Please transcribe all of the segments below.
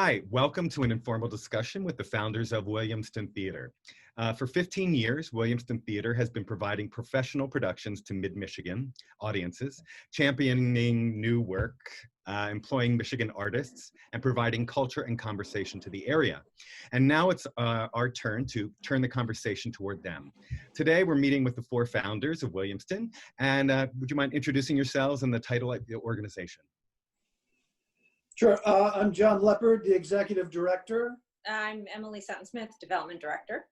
Hi, welcome to an informal discussion with the founders of Williamston Theatre. For 15 years, Williamston Theatre has been providing professional productions to mid-Michigan audiences, championing new work, employing Michigan artists, and providing culture and conversation to the area. And now it's our turn to turn the conversation toward them. Today, we're meeting with the four founders of Williamston, and would you mind introducing yourselves and the title of the organization? Sure. I'm John Leopard, the Executive Director. I'm Emily Sutton-Smith, Development Director.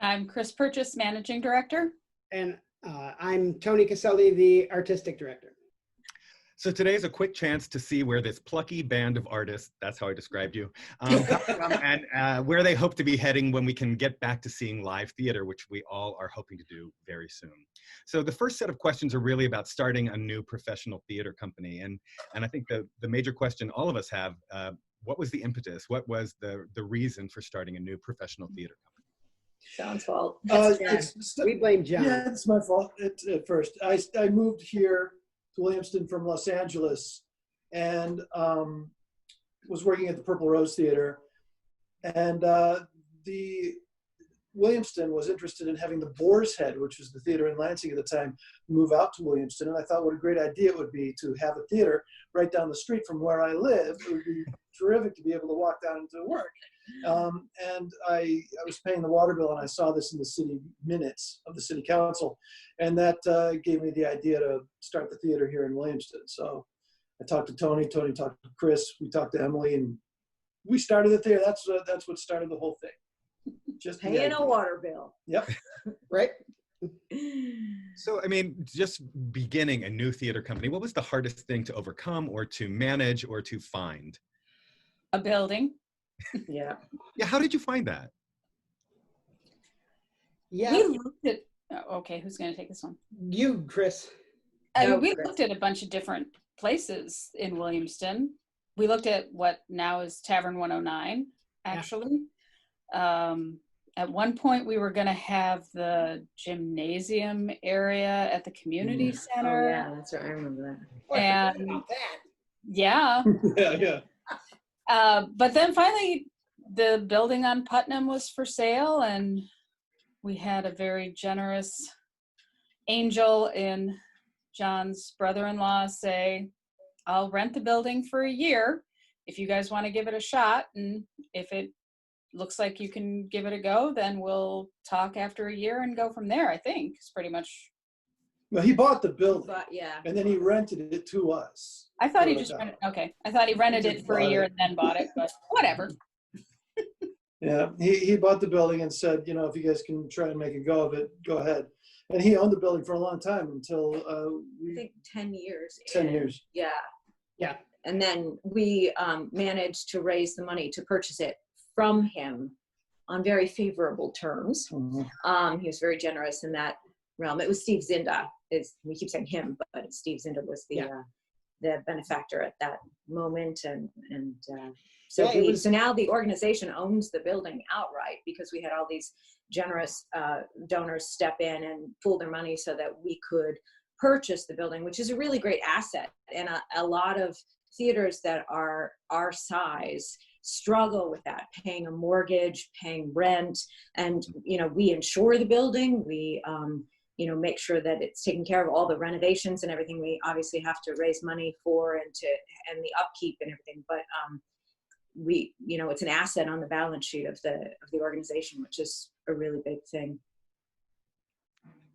I'm Chris Purchase, Managing Director. And I'm Tony Caselli, the Artistic Director. So today is a quick chance to see where this plucky band of artists, that's how I described you, and where they hope to be heading when we can get back to seeing live theater, which we all are hoping to do very soon. So the first set of questions are really about starting a new professional theater company. And I think the major question all of us have, what was the impetus? What was the reason for starting a new professional theater company? John's fault. We blame John. Yeah, it's my fault at first. I moved here to Williamston from Los Angeles and was working at the Purple Rose Theater. And the Williamston was interested in having the Boar's Head, which was the theater in Lansing at the time, move out to Williamston. And I thought what a great idea it would be to have a theater right down the street from where I live. It would be terrific to be able to walk down into work. And I was paying the water bill and I saw this in the city minutes of the city council. And that gave me the idea to start the theater here in Williamston. So I talked to Tony talked to Chris, we talked to Emily, and we started the theater. That's what started the whole thing. Just paying a water bill. Yep. Right? So, I mean, just beginning a new theater company, what was the hardest thing to overcome or to manage or to find? A building. Yeah. Yeah, how did you find that? Yeah. We looked at, okay, who's going to take this one? You, Chris. We looked at a bunch of different places in Williamston. We looked at what now is Tavern 109, actually. Yeah. At one point, we were going to have the gymnasium area at the community center. Oh, yeah, that's right. I remember that. And About that. yeah. Yeah. But then finally, the building on Putnam was for sale, and we had a very generous angel in John's brother-in-law say, I'll rent the building for a year if you guys want to give it a shot, and if it looks like you can give it a go, then we'll talk after a year and go from there. I think it's pretty much. Well, he bought the building. But yeah. And then he rented it to us. I thought he just rented. Okay, I thought he rented it for a year and then bought it, but whatever. Yeah, he bought the building and said, you know, if you guys can try and make a go of it, go ahead. And he owned the building for a long time until I think 10 years. 10 years. Yeah. Yeah. And then we managed to raise the money to purchase it from him on very favorable terms. Mm-hmm. He was very generous in that realm. It was Steve Zinda. We keep saying him, but Steve Zinda was the benefactor at that moment, so now the organization owns the building outright because we had all these generous donors step in and pool their money so that we could purchase the building, which is a really great asset. And a lot of theaters that are our size struggle with that, paying a mortgage, paying rent, and we insure the building. We make sure that it's taken care of, all the renovations and everything. We obviously have to raise money for and the upkeep and everything. But it's an asset on the balance sheet of the organization, which is a really big thing.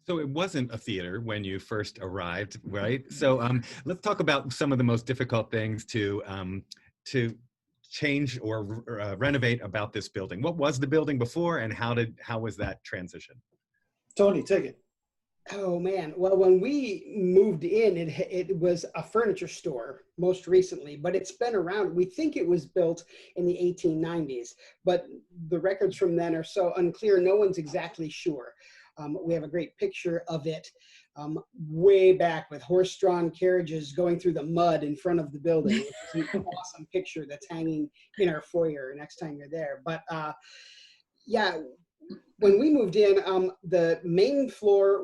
So it wasn't a theater when you first arrived, right? So let's talk about some of the most difficult things to change or renovate about this building. What was the building before, and how was that transition? Tony, take it. Oh, man. Well, when we moved in, it was a furniture store most recently, but it's been around. We think it was built in the 1890s, but the records from then are so unclear, no one's exactly sure. We have a great picture of it way back with horse-drawn carriages going through the mud in front of the building, which is an awesome picture that's hanging in our foyer next time you're there. But yeah, when we moved in, the main floor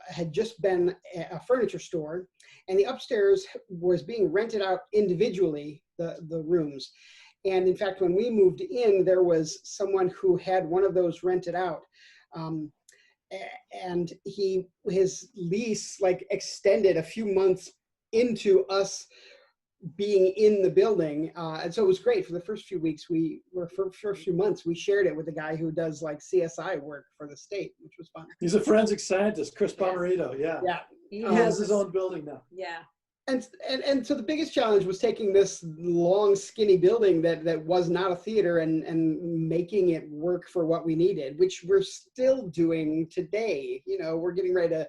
had just been a furniture store, and the upstairs was being rented out individually, the rooms. And in fact, when we moved in, there was someone who had one of those rented out. And his lease like extended a few months into us being in the building. And so it was great for the first few weeks. For the first few months, we shared it with a guy who does like CSI work for the state, which was fun. He's a forensic scientist, Chris Pomerito. Yeah. Yeah. He Has his own building now. Yeah. And so the biggest challenge was taking this long, skinny building that was not a theater and making it work for what we needed, which we're still doing today. You know, we're getting ready to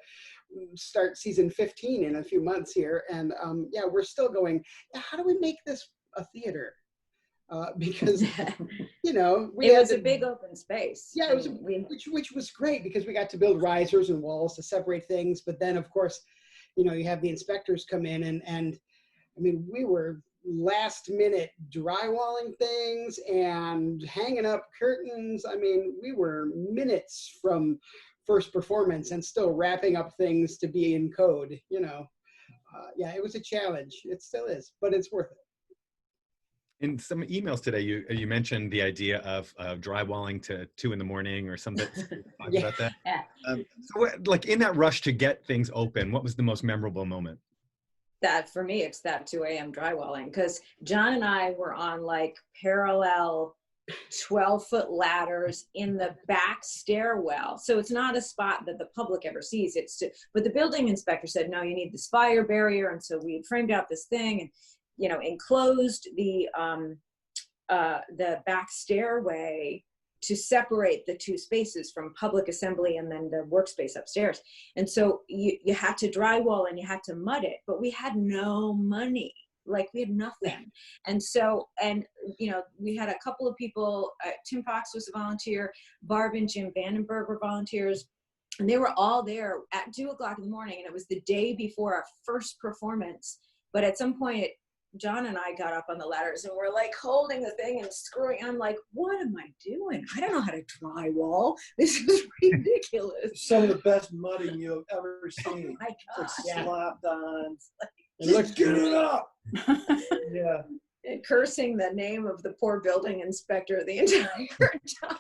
start season 15 in a few months here. And yeah, we're still going, how do we make this a theater? Because, you know, it was a big open space. Yeah, it was, which was great because we got to build risers and walls to separate things. But then, of course, you know, you have the inspectors come in and I mean, we were last minute drywalling things and hanging up curtains. I mean, we were minutes from first performance and still wrapping up things to be in code, you know. Yeah, it was a challenge. It still is, but it's worth it. In some emails today, you mentioned the idea of drywalling to 2 in the morning or something. Talk about that. Yeah. So what, like in that rush to get things open, what was the most memorable moment? That for me, it's that 2 a.m. drywalling, because John and I were on like parallel 12-foot ladders in the back stairwell. So it's not a spot that the public ever sees. But the building inspector said, no, you need this fire barrier. And so we framed out this thing and, you know, enclosed the back stairway to separate the two spaces from public assembly and then the workspace upstairs. And so you had to drywall and you had to mud it, but we had no money. Like we had nothing. And so, and, you know, we had a couple of people, Tim Fox was a volunteer, Barb and Jim Vandenberg were volunteers, and they were all there at 2 o'clock in the morning. And it was the day before our first performance. But at some point, John and I got up on the ladders and we're like holding the thing and screwing. I'm like, what am I doing? I don't know how to drywall. This is ridiculous. Some of the best mudding you've ever seen. Oh my It's gosh. like slapped on. It looks Get it up. Yeah. And cursing the name of the poor building inspector the entire time.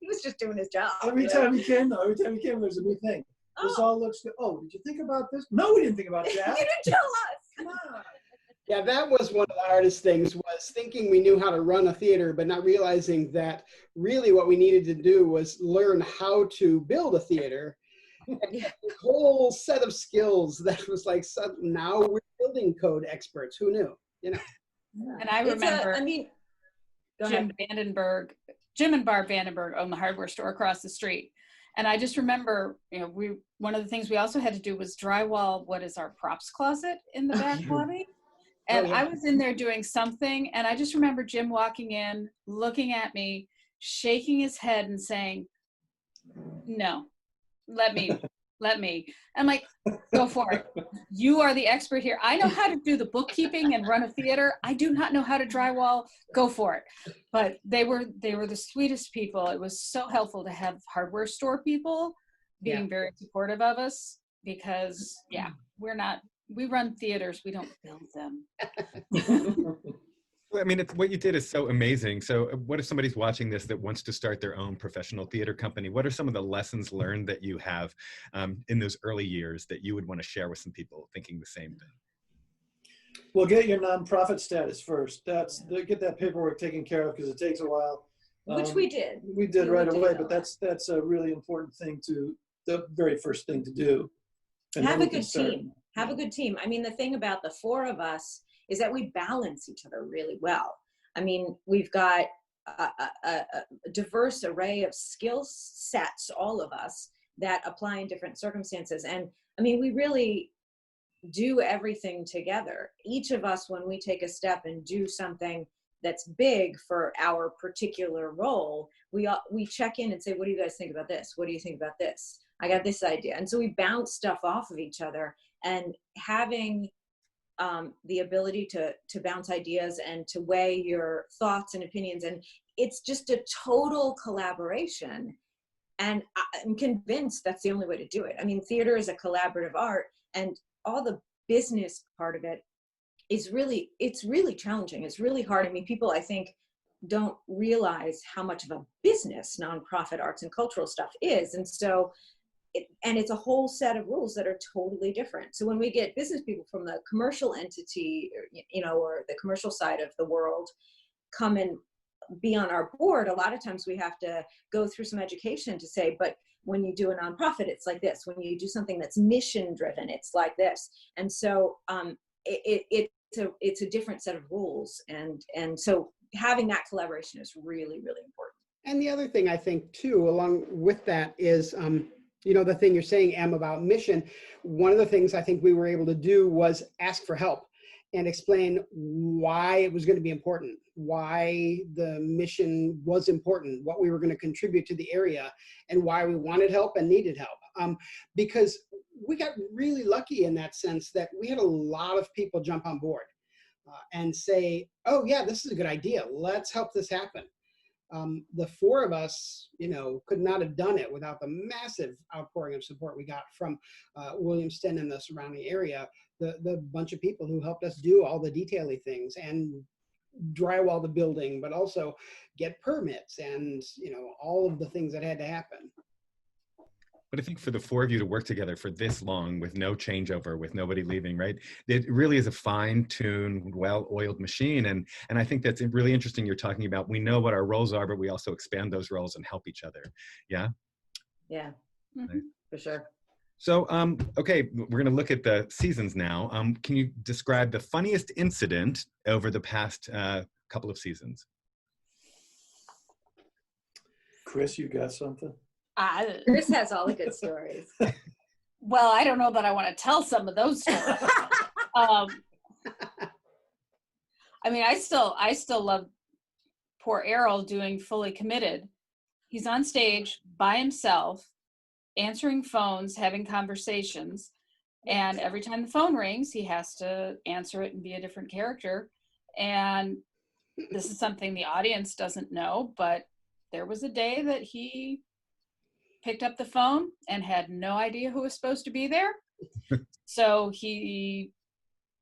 He was just doing his job. Every time he came, there's a new thing. This all looks good. Oh, did you think about this? No, we didn't think about that. You didn't tell us. Come on. Yeah, that was one of the hardest things, was thinking we knew how to run a theater, but not realizing that really what we needed to do was learn how to build a theater. And a whole set of skills that was like, now we're building code experts. Who knew? You know. And I remember, Go Jim ahead. and Barb Vandenberg owned the hardware store across the street. And I just remember, you know, one of the things we also had to do was drywall what is our props closet in the back lobby. And I was in there doing something, and I just remember Jim walking in, looking at me, shaking his head and saying, no, let me. I'm like, go for it. You are the expert here. I know how to do the bookkeeping and run a theater. I do not know how to drywall. Go for it. But they were the sweetest people. It was so helpful to have hardware store people being very supportive of us, because we run theaters, we don't build them. I mean, what you did is so amazing. So what if somebody's watching this that wants to start their own professional theater company? What are some of the lessons learned that you have in those early years that you would want to share with some people thinking the same thing? Well, get your nonprofit status first. Get that paperwork taken care of, because it takes a while. Which we did. We did right away, but that's a really important thing the very first thing to do. And have a good team. Have a good team. I mean, the thing about the four of us is that we balance each other really well. I mean, we've got a diverse array of skill sets, all of us, that apply in different circumstances. And I mean, we really do everything together. Each of us, when we take a step and do something that's big for our particular role, we check in and say, what do you guys think about this? What do you think about this? I got this idea. And so we bounce stuff off of each other, and having the ability to bounce ideas and to weigh your thoughts and opinions. And it's just a total collaboration. And I'm convinced that's the only way to do it. I mean, theater is a collaborative art, and all the business part of it it's really challenging. It's really hard. I mean, people, I think, don't realize how much of a business nonprofit arts and cultural stuff is. And so, it's a whole set of rules that are totally different. So when we get business people from the commercial entity, or the commercial side of the world come and be on our board, a lot of times we have to go through some education to say, but when you do a nonprofit, it's like this. When you do something that's mission driven, it's like this. And so it's a different set of rules. And so having that collaboration is really, really important. And the other thing I think too, along with that is, the thing you're saying, Em, about mission, one of the things I think we were able to do was ask for help and explain why it was going to be important, why the mission was important, what we were going to contribute to the area, and why we wanted help and needed help. Because we got really lucky in that sense that we had a lot of people jump on board and say, oh yeah, this is a good idea. Let's help this happen. The four of us, could not have done it without the massive outpouring of support we got from Williamston and the surrounding area, the bunch of people who helped us do all the detaily things and drywall the building, but also get permits and, all of the things that had to happen. But I think for the four of you to work together for this long with no changeover, with nobody leaving, right? It really is a fine-tuned, well-oiled machine. And I think that's really interesting. You're talking about, we know what our roles are, but we also expand those roles and help each other. Yeah? Yeah, Right. For sure. So, okay, we're going to look at the seasons now. Can you describe the funniest incident over the past couple of seasons? Chris, you got something? Chris has all the good stories. Well, I don't know that I want to tell some of those stories. I mean, I still love poor Errol doing Fully Committed. He's on stage by himself, answering phones, having conversations, and every time the phone rings, he has to answer it and be a different character. And this is something the audience doesn't know, but there was a day that he picked up the phone and had no idea who was supposed to be there. So he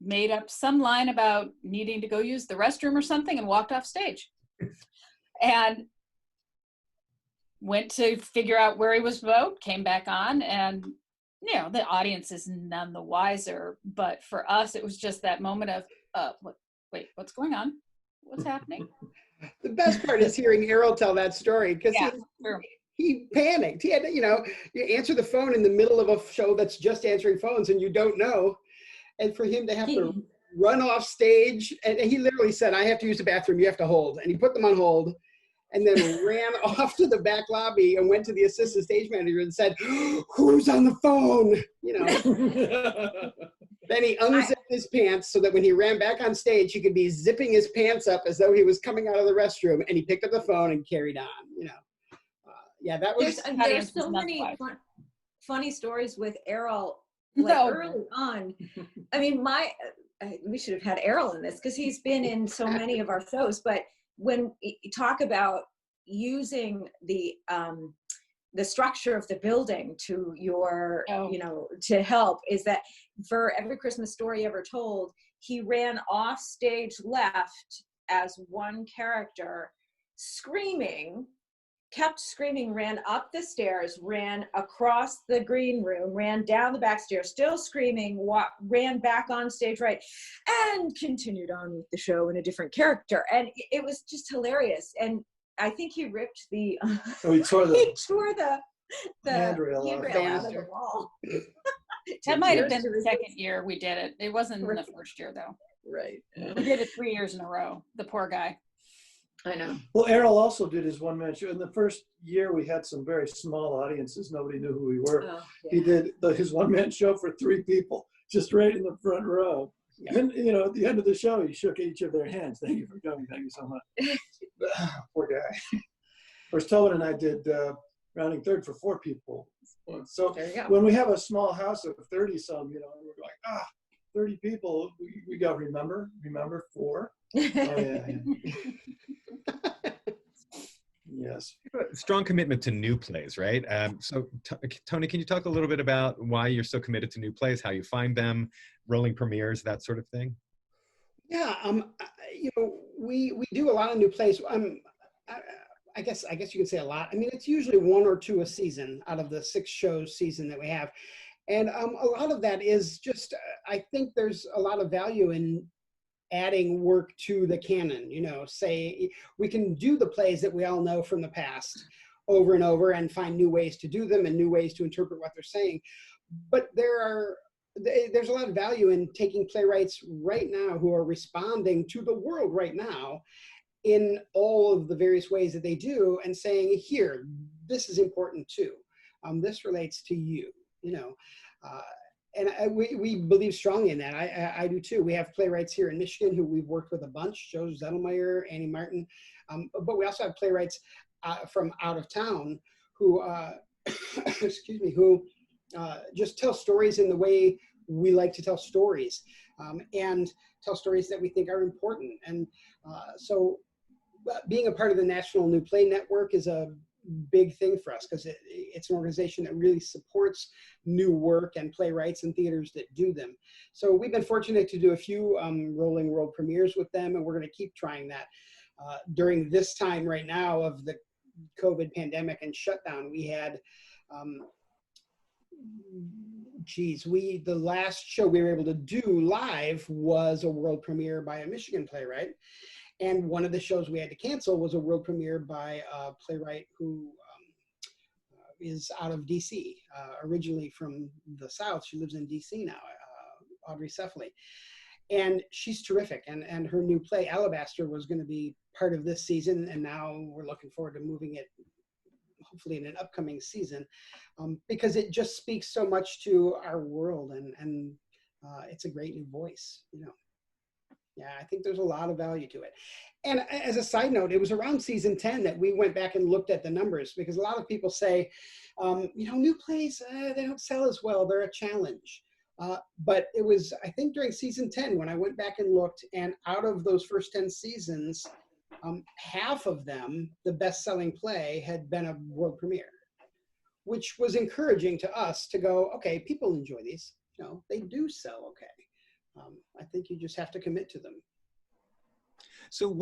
made up some line about needing to go use the restroom or something and walked off stage. And went to figure out where he was about, came back on, and the audience is none the wiser. But for us, it was just that moment of, wait, what's going on? What's happening? The best part is hearing Errol tell that story, because he panicked. He had to, you answer the phone in the middle of a show that's just answering phones and you don't know. And for him to have to run off stage, and he literally said, I have to use the bathroom, you have to hold. And he put them on hold and then ran off to the back lobby and went to the assistant stage manager and said, who's on the phone? Then he unzipped his pants so that when he ran back on stage, he could be zipping his pants up as though he was coming out of the restroom, and he picked up the phone and carried on, Yeah, that was. There's so many funny stories with Errol early on. I mean, we should have had Errol in this because he's been in so many of our shows. But when you talk about using the structure of the building to your, to help, is that for every Christmas story ever told, he ran off stage left as one character, screaming. Kept screaming, ran up the stairs, ran across the green room, ran down the back stairs, still screaming, ran back on stage right, and continued on with the show in a different character. And it was just hilarious. And I think he ripped the he tore the handrail out of the wall. That might have been the second year we did it. It wasn't in the first year though. Right. We did it 3 years in a row. The poor guy. I know. Well, Errol also did his one-man show. In the first year, we had some very small audiences. Nobody knew who we were. Oh, yeah. He did his one-man show for 3 people, just right in the front row. Yeah. And, at the end of the show, he shook each of their hands. Thank you for coming. Thank you so much. Poor guy. Of course, Tobin and I did rounding third for 4 people. So when we have a small house of 30-some, we're like, 30 people, we go, remember 4? Oh, yeah. Yes. Strong commitment to new plays, right? So Tony, can you talk a little bit about why you're so committed to new plays, how you find them, rolling premieres, that sort of thing? Yeah, we do a lot of new plays. I guess you can say a lot. I mean, it's usually 1 or 2 a season out of the 6 shows season that we have. And a lot of that is just, I think there's a lot of value in adding work to the canon. Say we can do the plays that we all know from the past over and over and find new ways to do them and new ways to interpret what they're saying. But there's a lot of value in taking playwrights right now who are responding to the world right now in all of the various ways that they do and saying, here, this is important too. This relates to you, and we believe strongly in that. I do too. We have playwrights here in Michigan who we've worked with a bunch, Joe Zettelmeyer, Annie Martin, but we also have playwrights from out of town who, excuse me, who just tell stories in the way we like to tell stories, and tell stories that we think are important. And so being a part of the National New Play Network is a big thing for us because it's an organization that really supports new work and playwrights and theaters that do them. So we've been fortunate to do a few rolling world premieres with them, and we're going to keep trying that. During this time right now of the COVID pandemic and shutdown, we had the last show we were able to do live was a world premiere by a Michigan playwright. And one of the shows we had to cancel was a world premiere by a playwright who is out of DC, originally from the South. She lives in DC now, Audrey Sefley. And she's terrific. And her new play, Alabaster, was going to be part of this season. And now we're looking forward to moving it, hopefully in an upcoming season, because it just speaks so much to our world. And it's a great new voice, Yeah, I think there's a lot of value to it. And as a side note, it was around season 10 that we went back and looked at the numbers, because a lot of people say, new plays, they don't sell as well. They're a challenge. But it was, I think, during season 10 when I went back and looked, and out of those first 10 seasons, half of them, the best-selling play had been a world premiere, which was encouraging to us to go, okay, people enjoy these. They do sell okay. I think you just have to commit to them. So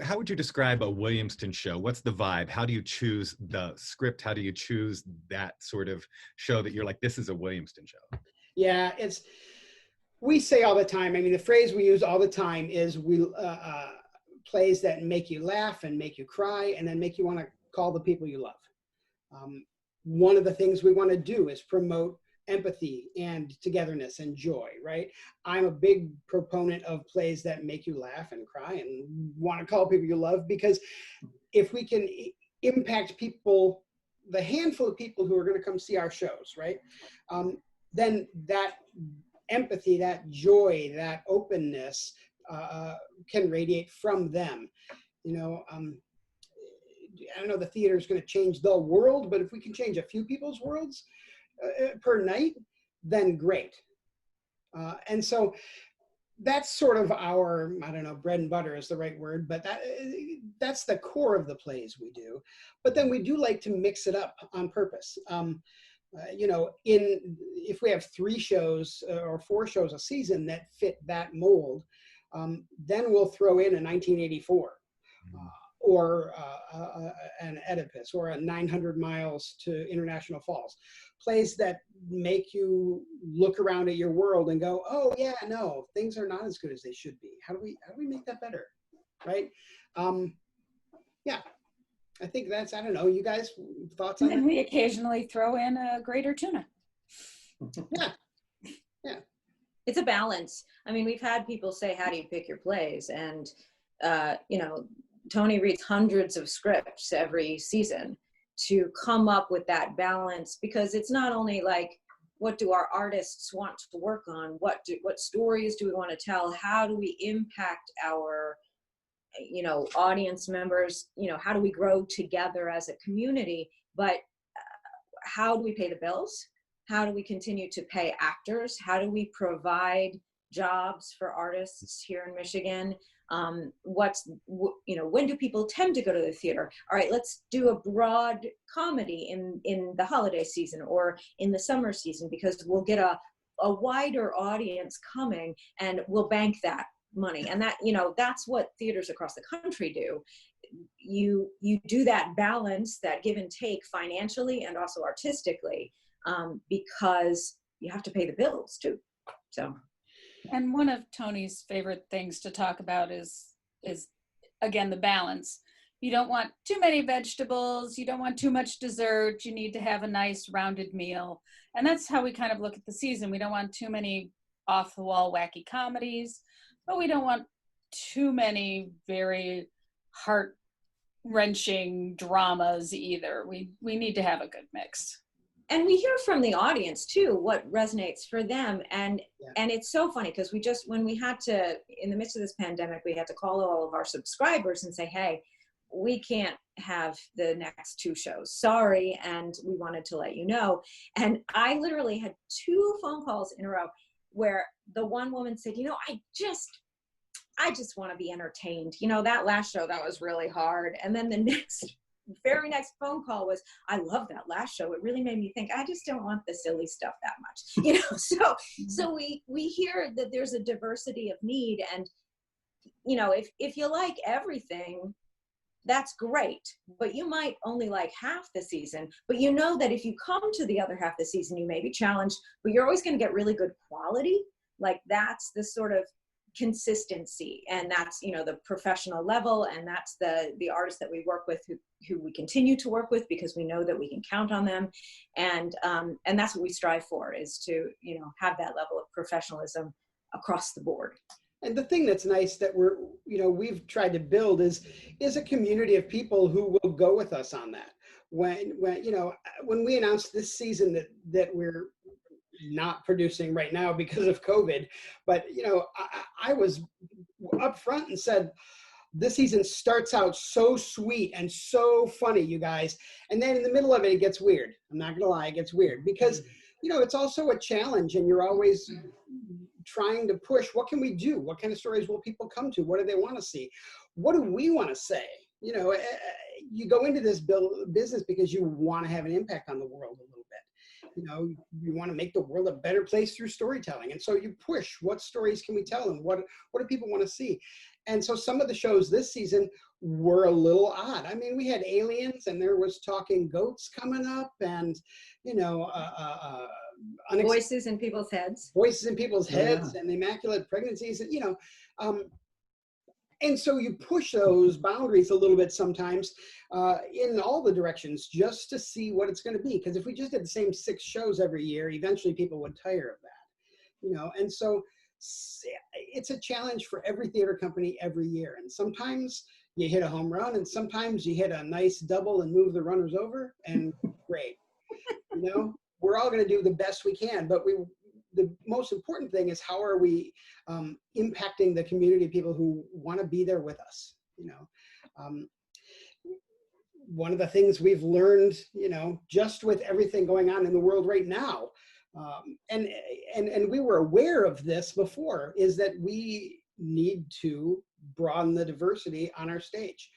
how would you describe a Williamston show? What's the vibe? How do you choose the script? How do you choose that sort of show that you're like, this is a Williamston show? Yeah, we say all the time, I mean, the phrase we use all the time is plays that make you laugh and make you cry and then make you want to call the people you love. One of the things we want to do is promote empathy and togetherness and joy, right? I'm a big proponent of plays that make you laugh and cry and want to call people you love, because if we can impact people, the handful of people who are going to come see our shows, right? Then that empathy, that joy, that openness can radiate from them. I don't know the theater is going to change the world, but if we can change a few people's worlds per night, then great. And so that's sort of our, I don't know, bread and butter is the right word, but that's the core of the plays we do. But then we do like to mix it up on purpose. If we have 3 shows or 4 shows a season that fit that mold, then we'll throw in a 1984 or an Oedipus or a 900 Miles to International Falls. Plays that make you look around at your world and go, oh yeah, no, things are not as good as they should be. How do we make that better, right? Yeah, I think that's, I don't know, you guys, thoughts on it? And we occasionally throw in a Greater Tuna. Yeah. It's a balance. I mean, we've had people say, how do you pick your plays? And, Tony reads hundreds of scripts every season to come up with that balance, because it's not only like, what do our artists want to work on? What stories do we want to tell? How do we impact our, audience members? How do we grow together as a community? But how do we pay the bills? How do we continue to pay actors? How do we provide jobs for artists here in Michigan? When do people tend to go to the theater? All right, let's do a broad comedy in the holiday season or in the summer season, because we'll get a wider audience coming, and we'll bank that money. And that, you know, that's what theaters across the country do. You do that balance, that give and take financially and also artistically, because you have to pay the bills too. So. And one of Tony's favorite things to talk about is again, the balance. You don't want too many vegetables. You don't want too much dessert. You need to have a nice rounded meal. And that's how we kind of look at the season. We don't want too many off the wall wacky comedies, but we don't want too many very heart wrenching dramas either. We need to have a good mix. And we hear from the audience too, what resonates for them. And it's so funny because when we had to, in the midst of this pandemic, we had to call all of our subscribers and say, hey, we can't have the next 2 shows. Sorry. And we wanted to let you know. And I literally had 2 phone calls in a row where the one woman said, you know, I just want to be entertained. You know, that last show, that was really hard. And then the very next phone call was, I love that last show. It really made me think, I just don't want the silly stuff that much. You know, so we hear that there's a diversity of need. And, you know, if you like everything, that's great, but you might only like half the season. But you know that if you come to the other half of the season, you may be challenged, but you're always going to get really good quality. Like that's the sort of consistency, and that's, you know, the professional level, and that's the artists that we work with who we continue to work with because we know that we can count on them. And that's what we strive for, is to, you know, have that level of professionalism across the board. And the thing that's nice that we've tried to build is a community of people who will go with us on that. When we announced this season that we're not producing right now because of COVID, but you know, I was up front and said, this season starts out so sweet and so funny, you guys, and then in the middle of it, it gets weird. I'm not gonna lie, it gets weird because, you know, it's also a challenge, and you're always trying to push, what can we do? What kind of stories will people come to? What do they want to see? What do we want to say? You know, you go into this business because you want to have an impact on the world a little bit. You know, you want to make the world a better place through storytelling. And so you push, what stories can we tell, and what do people want to see? And so some of the shows this season were a little odd. I mean, we had aliens, and there was talking goats coming up, and, you know, voices in people's heads. Voices in people's heads, and immaculate pregnancies, you know. And so you push those boundaries a little bit sometimes in all the directions just to see what it's going to be. Because if we just did the same 6 shows every year, eventually people would tire of that, you know. And so it's a challenge for every theater company every year. And sometimes you hit a home run, and sometimes you hit a nice double and move the runners over, and great. You know, we're all going to do the best we can, but the most important thing is, how are we impacting the community of people who want to be there with us? You know, one of the things we've learned, you know, just with everything going on in the world right now, and we were aware of this before, is that we need to broaden the diversity on our stage,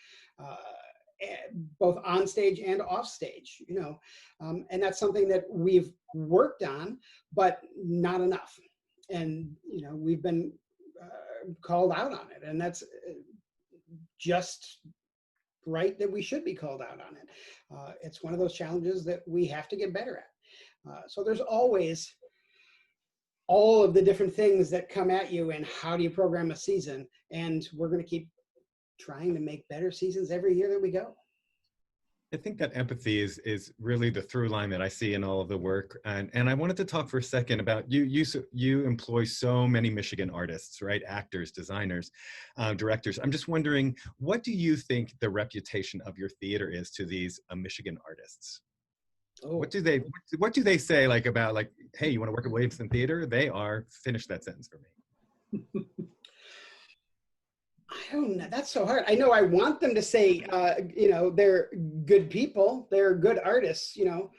both on stage and off stage, you know, and that's something that we've worked on, but not enough. And, you know, we've been called out on it, and that's just right that we should be called out on it. It's one of those challenges that we have to get better at. So there's always all of the different things that come at you, and how do you program a season? And we're going to keep trying to make better seasons every year that we go. I think that empathy is really the through line that I see in all of the work. And I wanted to talk for a second about you employ so many Michigan artists, right? Actors, designers, directors. I'm just wondering, what do you think the reputation of your theater is to these Michigan artists? Oh. What do they say, like, about, like, hey, you want to work at Williamston Theatre? They are, finish that sentence for me. I don't know. That's so hard. I know I want them to say, you know, they're good people, they're good artists, you know.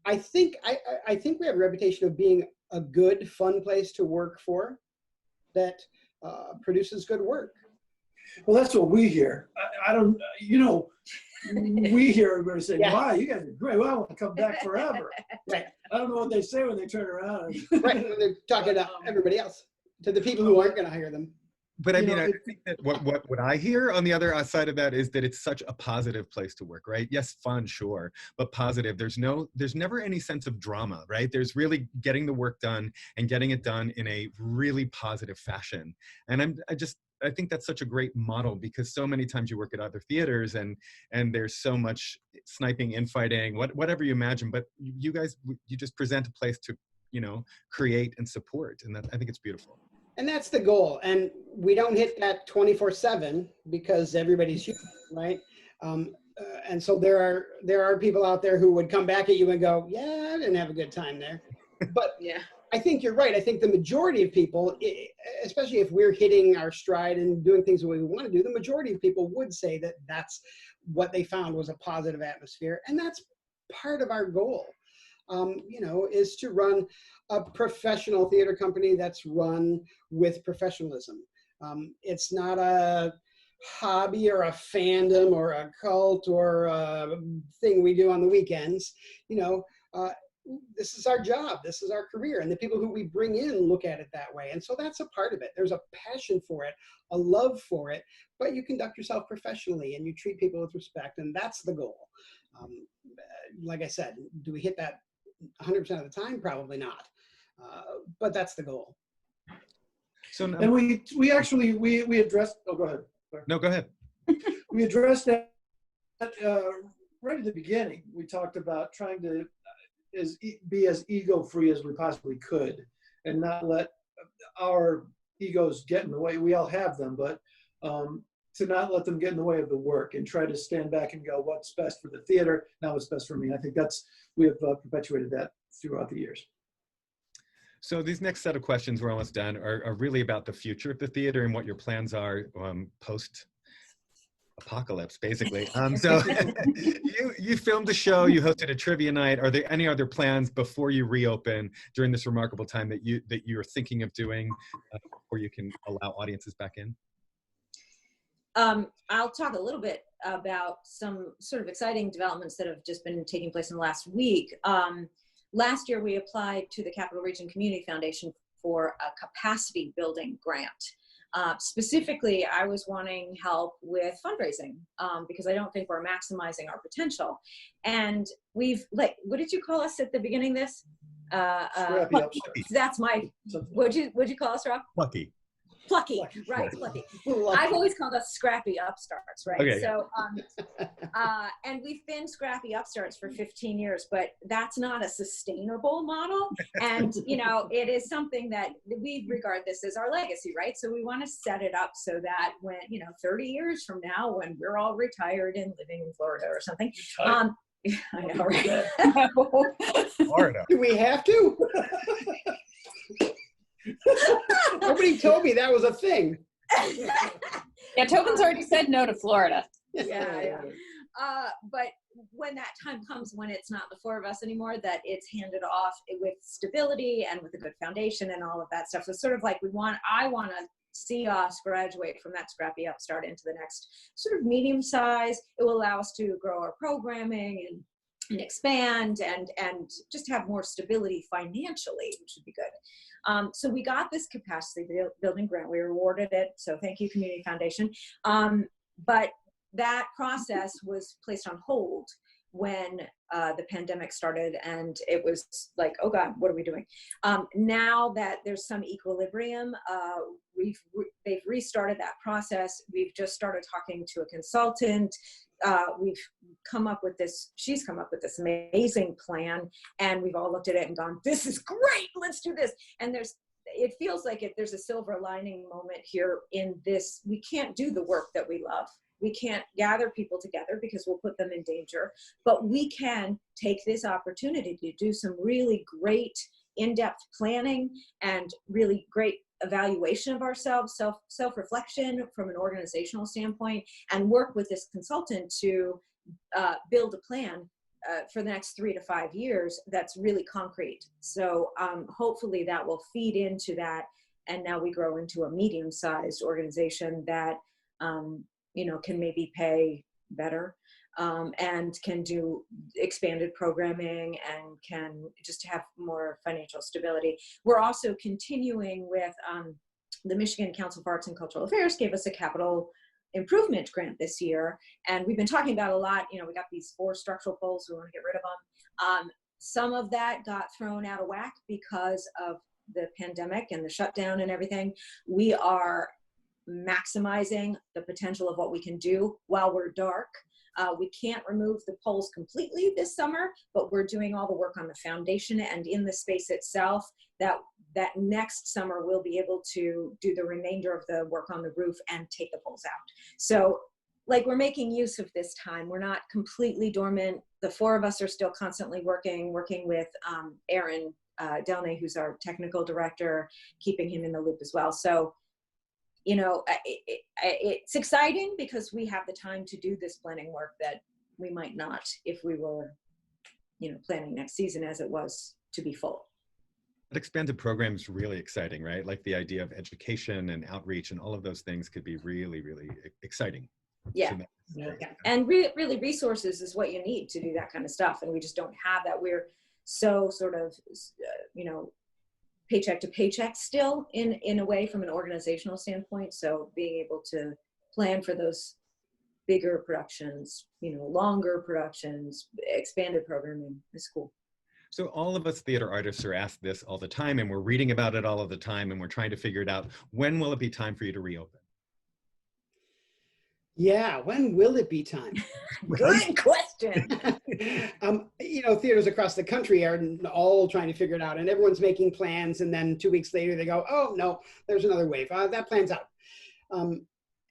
I think we have a reputation of being a good, fun place to work for that produces good work. Well, that's what we hear. I don't, you know, we hear everybody say, wow, you guys are great. Well, I want to come back forever. Right. I don't know what they say when they turn around. Right, when they're talking to everybody else. to the people who aren't going to hire them. But I You mean, know, I think that what I hear on the other side of that is that it's such a positive place to work, right? Yes, fun, sure, but positive. There's never any sense of drama, right? There's really getting the work done and getting it done in a really positive fashion. And I think that's such a great model, because so many times you work at other theaters and there's so much sniping, infighting, whatever you imagine. But you guys, you just present a place to, create and support, and I think it's beautiful. And that's the goal. And we don't hit that 24/7 because everybody's human, right? And so there are people out there who would come back at you and go, yeah, I didn't have a good time there. But Yeah. I think you're right. I think the majority of people, especially if we're hitting our stride and doing things the way we want to do, the majority of people would say that that's what they found was a positive atmosphere. And that's part of our goal, is to run a professional theater company that's run with professionalism. It's not a hobby or a fandom or a cult or a thing we do on the weekends. This is our job. This is our career. And the people who we bring in look at it that way. And so that's a part of it. There's a passion for it, a love for it, but you conduct yourself professionally and you treat people with respect. And that's the goal. Like I said, do we hit that 100% of the time? Probably not. But that's the goal. So now, And we actually addressed. Oh, go ahead. Sorry. no, go ahead. We addressed that right at the beginning. We talked about trying to be as ego-free as we possibly could, and not let our egos get in the way. We all have them, but to not let them get in the way of the work, and try to stand back and go, what's best for the theater, not what's best for me. I think we have perpetuated that throughout the years. So these next set of questions, we're almost done, are really about the future of the theater and what your plans are post-apocalypse, basically. So you filmed a show, you hosted a trivia night. Are there any other plans before you reopen during this remarkable time that you're thinking of doing before you can allow audiences back in? I'll talk a little bit about some sort of exciting developments that have just been taking place in the last week. Last year, we applied to the Capital Region Community Foundation for a capacity building grant. Specifically, I was wanting help with fundraising because I don't think we're maximizing our potential. And what did you call us at the beginning of this? Scrappy upstarts. That's what'd you call us, Rob? Plucky, right, plucky. I've always called us scrappy upstarts, right? Okay. So, and we've been scrappy upstarts for 15 years, but that's not a sustainable model. And, it is something that we regard this as our legacy, right? So we want to set it up so that when, 30 years from now, when we're all retired and living in Florida or something, I know, right? Florida. Do we have to? Nobody told me that was a thing. Yeah, Tobin's already said no to Florida. Yeah. But when that time comes, when it's not the four of us anymore, that it's handed off with stability and with a good foundation and all of that stuff. So it's sort of like I want to see us graduate from that scrappy upstart into the next sort of medium size. It will allow us to grow our programming and expand and just have more stability financially, which would be good. So we got this capacity building grant. We were awarded it. So thank you, Community Foundation. But that process was placed on hold when the pandemic started, and it was like, oh God, what are we doing? Now that there's some equilibrium, they've restarted that process. We've just started talking to a consultant. She's come up with this amazing plan, and we've all looked at it and gone, this is great, let's do this. And it feels like there's a silver lining moment here in this. We can't do the work that we love. We can't gather people together because we'll put them in danger, but we can take this opportunity to do some really great in-depth planning and really great evaluation of ourselves, self-reflection from an organizational standpoint, and work with this consultant to build a plan for the next 3 to 5 years that's really concrete. So hopefully that will feed into that, and now we grow into a medium-sized organization that can maybe pay better and can do expanded programming and can just have more financial stability. We're also continuing with the Michigan Council for Arts and Cultural Affairs gave us a capital improvement grant this year. And we've been talking about a lot, we got these 4 structural poles, we want to get rid of them. Some of that got thrown out of whack because of the pandemic and the shutdown and everything. We are maximizing the potential of what we can do while we're dark. We can't remove the poles completely this summer, but we're doing all the work on the foundation and in the space itself. That next summer we'll be able to do the remainder of the work on the roof and take the poles out. So we're making use of this time. We're not completely dormant. The 4 of us are still constantly working with Aaron Delnay, who's our technical director, keeping him in the loop as well. So, it's exciting because we have the time to do this planning work that we might not if we were, planning next season as it was to be full. That expanded program is really exciting, right? Like the idea of education and outreach and all of those things could be really, really exciting. Yeah. And really resources is what you need to do that kind of stuff. And we just don't have that. We're so sort of, paycheck to paycheck still in a way from an organizational standpoint. So being able to plan for those bigger productions, longer productions, expanded programming is cool. So all of us theater artists are asked this all the time, and we're reading about it all of the time, and we're trying to figure it out. When will it be time for you to reopen? Yeah, when will it be time? Good question. Theaters across the country are all trying to figure it out, and everyone's making plans, and then 2 weeks later they go, oh, no, there's another wave. That plan's out. And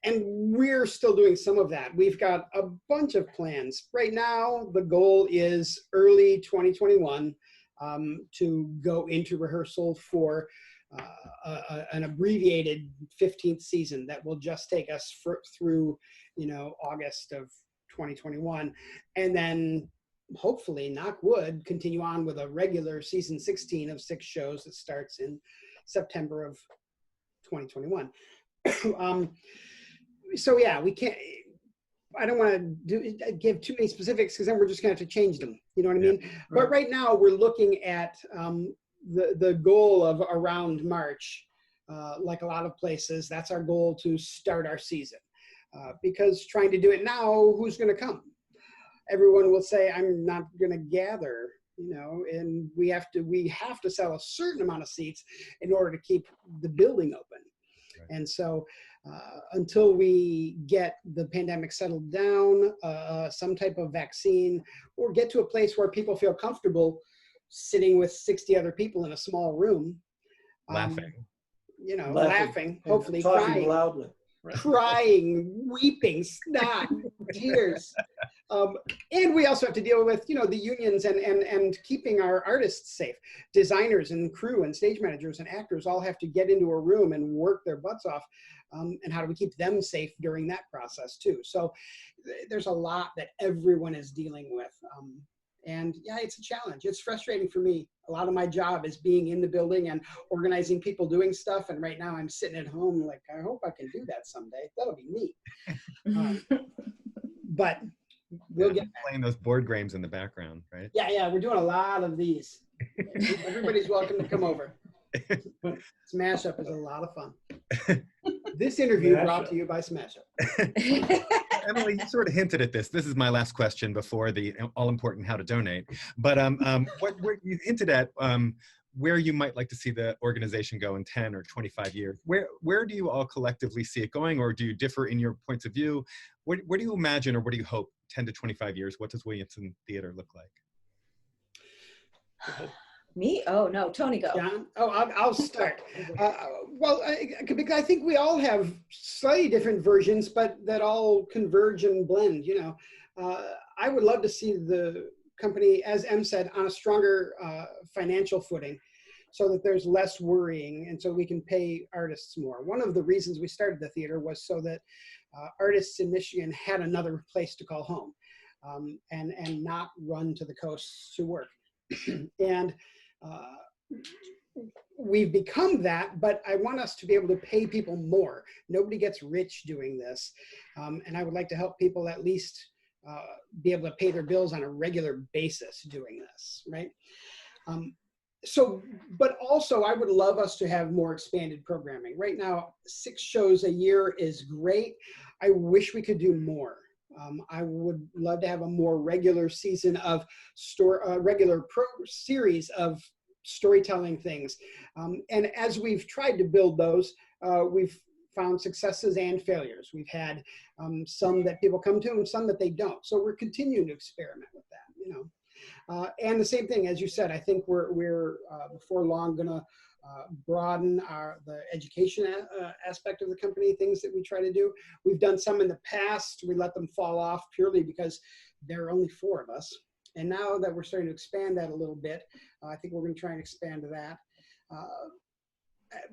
we're still doing some of that. We've got a bunch of plans. Right now, the goal is early 2021 to go into rehearsal for an abbreviated 15th season that will just take us through, August of 2021. And then hopefully, knock wood, continue on with a regular season 16 of 6 shows that starts in September of 2021. So yeah, we can't, I don't want to give too many specifics because then we're just going to have to change them. You know what I mean? Yeah. But right now we're looking at the goal of around March, like a lot of places, that's our goal to start our season. Because trying to do it now, who's going to come? Everyone will say, I'm not going to gather, and we have to sell a certain amount of seats in order to keep the building open. Right. And so until we get the pandemic settled down, some type of vaccine, or get to a place where people feel comfortable sitting with 60 other people in a small room, laughing, hopefully talking crying loudly, right. Crying, weeping, snot, tears. And we also have to deal with, the unions and keeping our artists safe. Designers and crew and stage managers and actors all have to get into a room and work their butts off. And how do we keep them safe during that process too? So there's a lot that everyone is dealing with. And yeah, it's a challenge. It's frustrating for me. A lot of my job is being in the building and organizing people doing stuff. And right now I'm sitting at home like, I hope I can do that someday. That'll be neat. But we'll get playing those board games in the background, right? Yeah, we're doing a lot of these. Everybody's welcome to come over. Smash Up is a lot of fun. This interview brought to you by Smash Up. Emily, you sort of hinted at this. This is my last question before the all-important how to donate. But what you hinted at where you might like to see the organization go in 10 or 25 years. Where do you all collectively see it going, or do you differ in your points of view? Where do you imagine, or what do you hope 10 to 25 years? What does Williamston Theatre look like? Me? Oh, no. Tony, go. John? Oh, I'll start. Because I think we all have slightly different versions, but that all converge and blend, I would love to see the company, as Em said, on a stronger financial footing so that there's less worrying and so we can pay artists more. One of the reasons we started the theater was so that artists in Michigan had another place to call home and not run to the coast to work. And we've become that, but I want us to be able to pay people more. Nobody gets rich doing this. And I would like to help people at least be able to pay their bills on a regular basis doing this, right? So, but also I would love us to have more expanded programming. Right now, 6 shows a year is great. I wish we could do more. I would love to have a more regular season of series of storytelling things. And as we've tried to build those, we've found successes and failures. We've had some that people come to and some that they don't. So we're continuing to experiment with that, you know. And the same thing, as you said, I think we're before long going to broaden the education aspect of the company, things that we try to do. We've done some in the past. We let them fall off purely because there are only 4 of us. And now that we're starting to expand that a little bit, I think we're going to try and expand to that.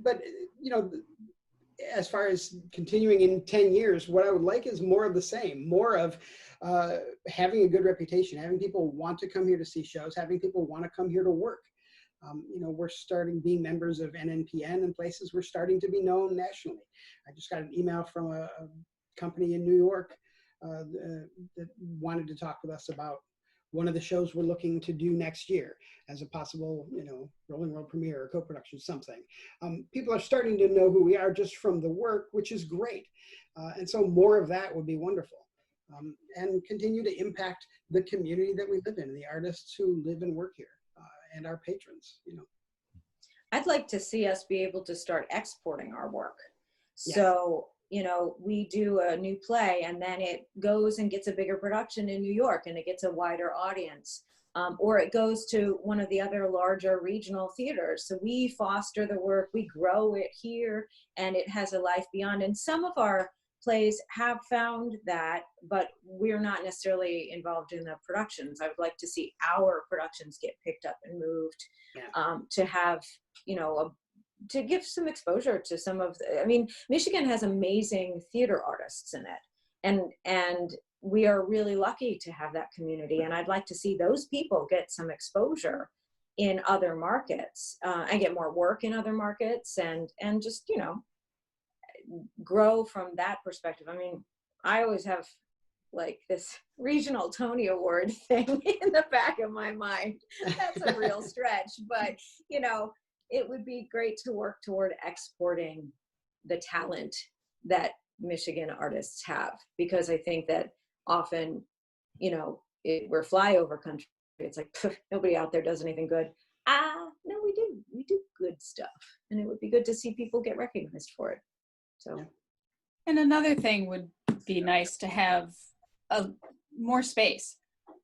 But, you know, as far as continuing in 10 years, what I would like is more of the same, more of having a good reputation, having people want to come here to see shows, having people want to come here to work. You know, we're starting being members of NNPN and places. We're starting to be known nationally. I just got an email from a company in New York that wanted to talk with us about one of the shows we're looking to do next year as a possible, you know, Rolling World premiere or co-production, something. People are starting to know who we are just from the work, which is great. And so more of that would be wonderful. And continue to impact the community that we live in, the artists who live and work here, and our patrons, you know. I'd like to see us be able to start exporting our work. Yeah. So, you know, we do a new play and then it goes and gets a bigger production in New York and it gets a wider audience. Or it goes to one of the other larger regional theaters. So we foster the work, we grow it here, and it has a life beyond. And some of our plays have found that, but we're not necessarily involved in the productions. I would like to see our productions get picked up and moved, to have, you know, to give some exposure to some of the, I mean, Michigan has amazing theater artists in it. And we are really lucky to have that community. And I'd like to see those people get some exposure in other markets, and get more work in other markets, and just, you know, grow from that perspective. I mean, I always have like this regional Tony Award thing in the back of my mind. That's a real stretch, but you know, it would be great to work toward exporting the talent that Michigan artists have, because I think that often, you know, we're flyover country. It's like, nobody out there does anything good. No, we do good stuff, and it would be good to see people get recognized for it. So, and another thing would be nice to have more space,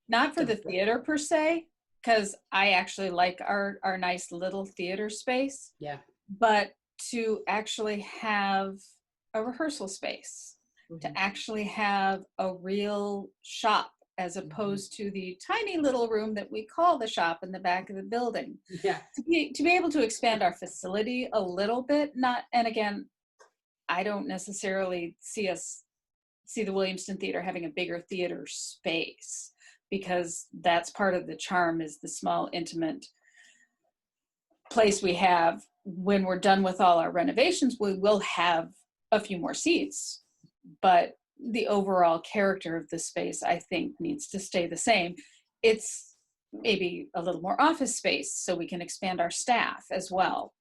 not for the theater per se, because I actually like our nice little theater space. Yeah. But to actually have a rehearsal space, to actually have a real shop, as opposed to the tiny little room that we call the shop in the back of the building. Yeah. To be able to expand our facility a little bit, and again, I don't necessarily see the Williamston Theatre having a bigger theater space, because that's part of the charm, is the small, intimate place we have. When we're done with all our renovations, we will have a few more seats, but the overall character of the space, I think, needs to stay the same. It's maybe a little more office space so we can expand our staff as well.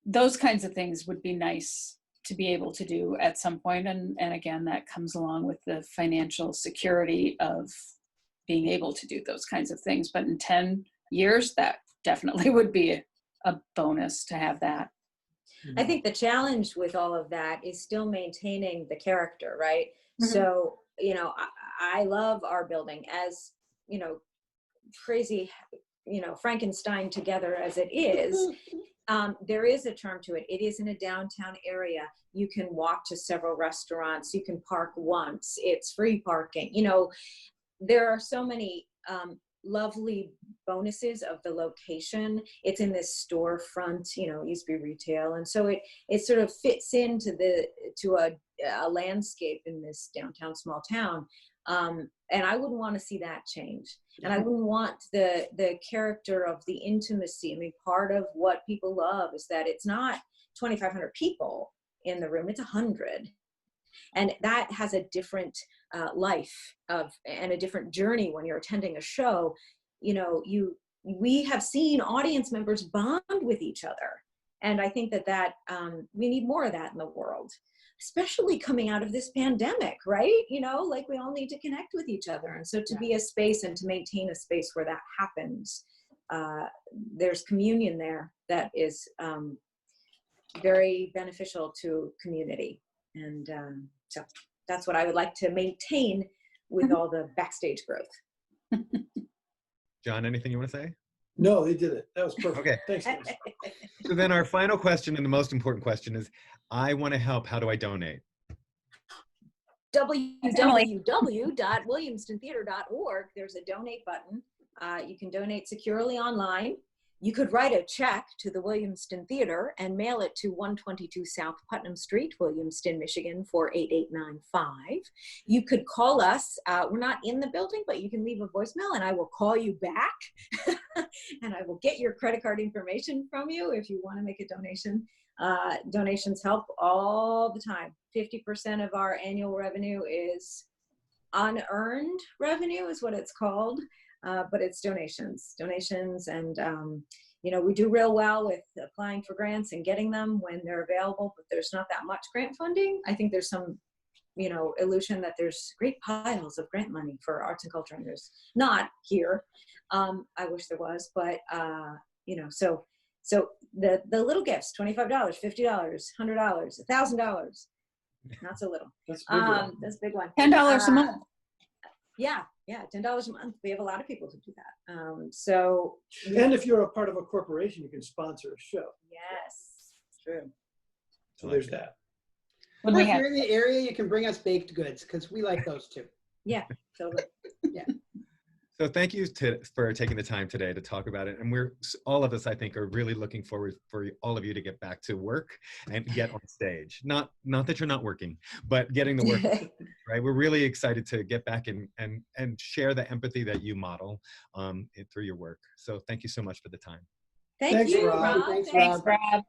Those kinds of things would be nice to be able to do at some point. And again, that comes along with the financial security of being able to do those kinds of things. But in 10 years, that definitely would be a bonus to have that. I think the challenge with all of that is still maintaining the character, right? So, you know, I love our building, as, you know, crazy, you know, Frankenstein together as it is. There is a charm to it. It is in a downtown area. You can walk to several restaurants. You can park once. It's free parking. You know, there are so many lovely bonuses of the location. It's in this storefront, you know, it used to be retail. And so it sort of fits into a landscape in this downtown small town. And I wouldn't want to see that change. And I wouldn't want the character of the intimacy. I mean, part of what people love is that it's not 2,500 people in the room, it's 100. And that has a different life and a different journey when you're attending a show. You know, we have seen audience members bond with each other. And I think that we need more of that in the world, especially coming out of this pandemic, right? You know, like we all need to connect with each other. And so to be a space and to maintain a space where that happens, there's communion there that is very beneficial to community. And so that's what I would like to maintain with all the backstage growth. John, anything you want to say? No, they did it. That was perfect. Okay. Thanks, guys. So then our final question, and the most important question, is, I want to help. How do I donate? www.williamstontheatre.org. There's a donate button. You can donate securely online. You could write a check to the Williamston Theatre and mail it to 122 South Putnam Street, Williamston, Michigan, 48895. You could call us. We're not in the building, but you can leave a voicemail and I will call you back and I will get your credit card information from you if you want to make a donation. Donations help all the time. 50% of our annual revenue is unearned revenue is what it's called. But it's donations, and, you know, we do real well with applying for grants and getting them when they're available, but there's not that much grant funding. I think there's some, you know, illusion that there's great piles of grant money for arts and culture, and there's not here. I wish there was, but, you know, so the little gifts, $25, $50, $100, $1,000, not so little. That's a big one. That's a big one. $10 a month. Yeah, $10 a month. We have a lot of people who do that. So, And if you're a part of a corporation, you can sponsor a show. yes, true. So there's that. When Or we if have you're in the area, you can bring us baked goods because we like those too. Yeah, totally. So thank you for taking the time today to talk about it. And all of us, I think, are really looking forward for all of you to get back to work and get on stage. Not that you're not working, but getting the work, right? We're really excited to get back and share the empathy that you model through your work. So thank you so much for the time. Thank Thanks, you, Rob. Rob. Thanks, Thanks, Rob.